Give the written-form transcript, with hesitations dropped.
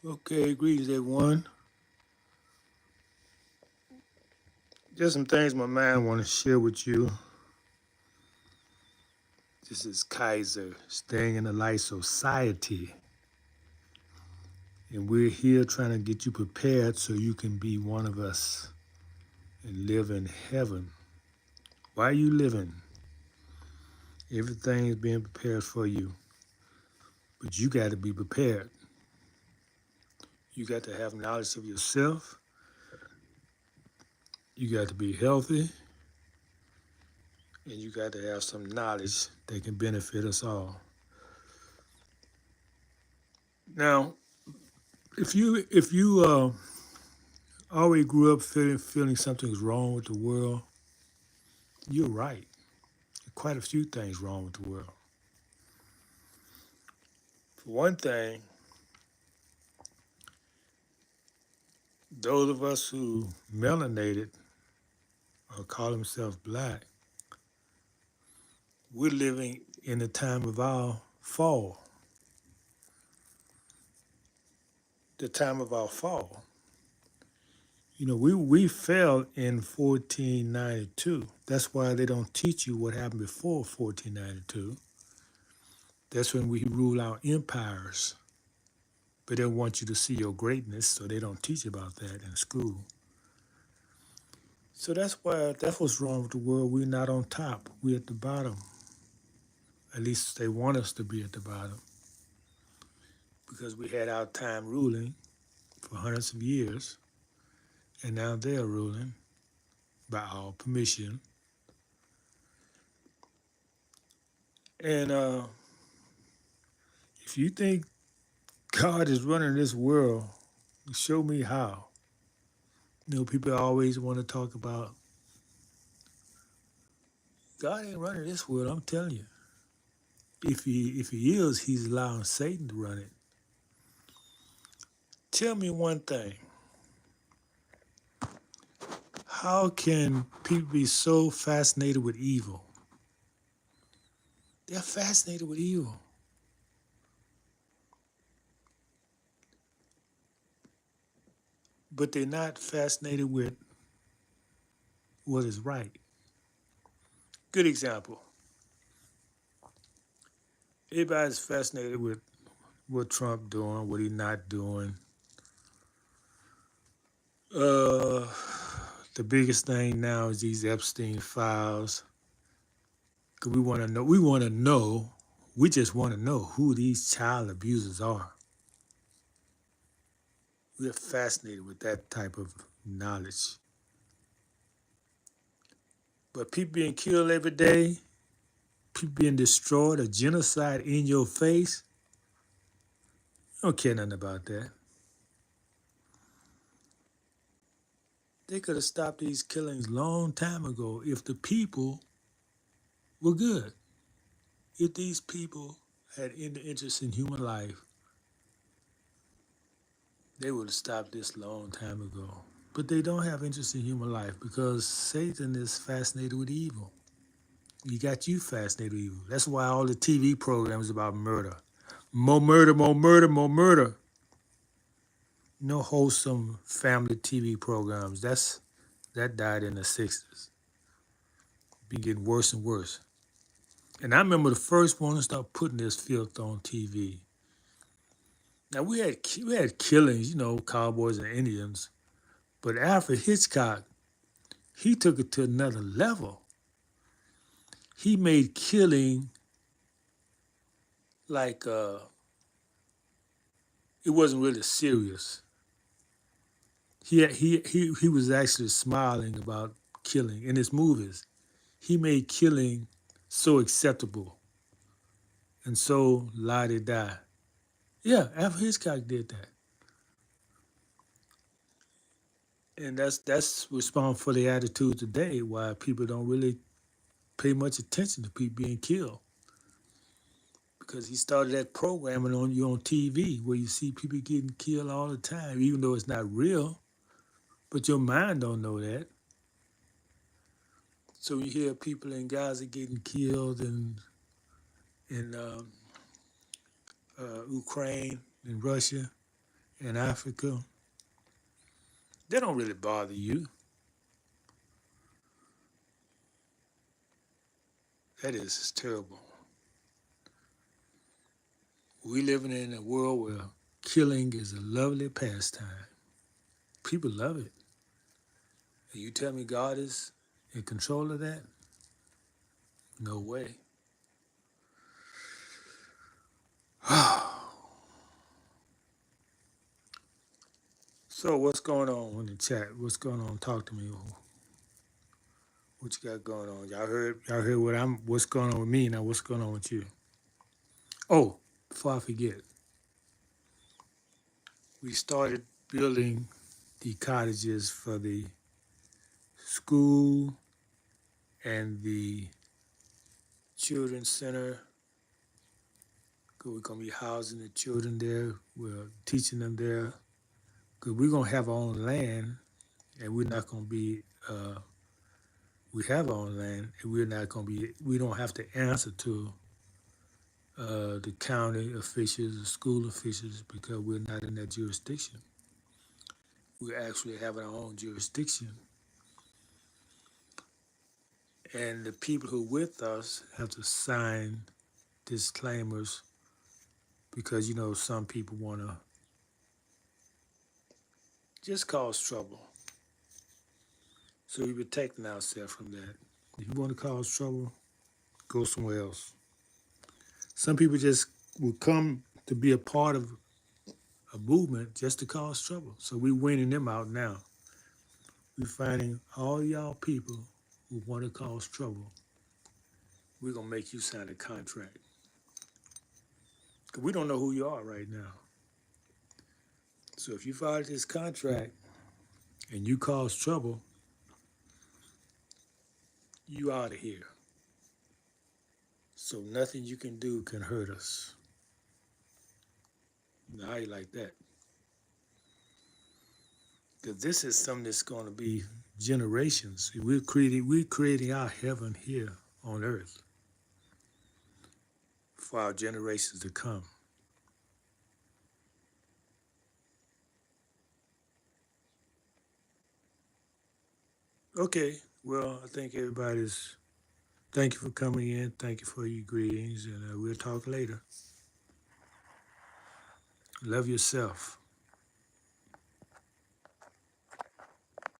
Okay, greetings everyone. Just some things my mind want to share with you. This is Kaiser, staying in the light society. And we're here trying to get you prepared so you can be one of us and live in heaven. Why are you living? Everything is being prepared for you. But you got to be prepared. You got to have knowledge of yourself. You got to be healthy. And you got to have some knowledge that can benefit us all. Now, if you always grew up feeling something's wrong with the world, you're right. Quite a few things wrong with the world. For one thing, those of us who melanated or call themselves black, we're living in the time of our fall. The time of our fall. You know, we fell in 1492. That's why they don't teach you what happened before 1492. That's when we rule our empires. But they want you to see your greatness, so they don't teach about that in school. So that's what's wrong with the world. We're not on top. We're at the bottom. At least they want us to be at the bottom because we had our time ruling for hundreds of years, and now they're ruling by our permission. And if you think God is running this world, show me how. You know, people always want to talk about God ain't running this world. I'm telling you, if he is, he's allowing Satan to run it. Tell me one thing. How can people be so fascinated with evil? They're fascinated with evil, but they're not fascinated with what is right. Good example. Everybody's fascinated with what Trump doing, what he not doing. Uh, the biggest thing now is these Epstein files. Cause we want to know. We want to know. We just want to know who these child abusers are. We're fascinated with that type of knowledge. But people being killed every day, people being destroyed, a genocide in your face. You don't care nothing about that. They could have stopped these killings long time ago if the people were good. If these people had any interest in human life, they would have stopped this long time ago. But they don't have interest in human life because Satan is fascinated with evil. He got you fascinated with evil. That's why all the TV programs about murder. More murder, more murder, more murder. No wholesome family TV programs. That died in the 60s. Been getting worse and worse. And I remember the first one to start putting this filth on TV. Now we had killings, you know, cowboys and Indians, but Alfred Hitchcock, he took it to another level. He made killing like it wasn't really serious. He was actually smiling about killing in his movies. He made killing so acceptable and so la di da. Yeah, Alfred Hitchcock did that. And that's responsible for the attitude today why people don't really pay much attention to people being killed. Because he started that programming on you on TV where you see people getting killed all the time, even though it's not real, but your mind don't know that. So you hear people in Gaza getting killed in Ukraine, in Russia, in Africa, they don't really bother you. That is terrible. We living in a world where killing is a lovely pastime. People love it. And you tell me God is in control of that? No way. So what's going on in the chat? What's going on? Talk to me. What you got going on? Y'all heard what's going on with me now. What's going on with you? Oh, before I forget, we started building the cottages for the school and the children's center. We're gonna be housing the children there. We're teaching them there. Cause we're gonna have our own land, and we're not gonna be. We have our own land, and we're not gonna be. We don't have to answer to the county officials, the school officials, because we're not in that jurisdiction. We're actually having our own jurisdiction, and the people who are with us have to sign disclaimers because some people want to just cause trouble. So we're protecting ourselves from that. If you want to cause trouble, go somewhere else. Some people just will come to be a part of a movement just to cause trouble. So we're winning them out now. We're finding all y'all people who want to cause trouble. We're going to make you sign a contract. Because we don't know who you are right now. So if you file this contract and you cause trouble, you out of here. So nothing you can do can hurt us. Now, how you like that? Because this is something that's going to be generations. We're creating our heaven here on earth for our generations to come. Okay, well, I think everybody's. Thank you for coming in. Thank you for your greetings, and we'll talk later. Love yourself.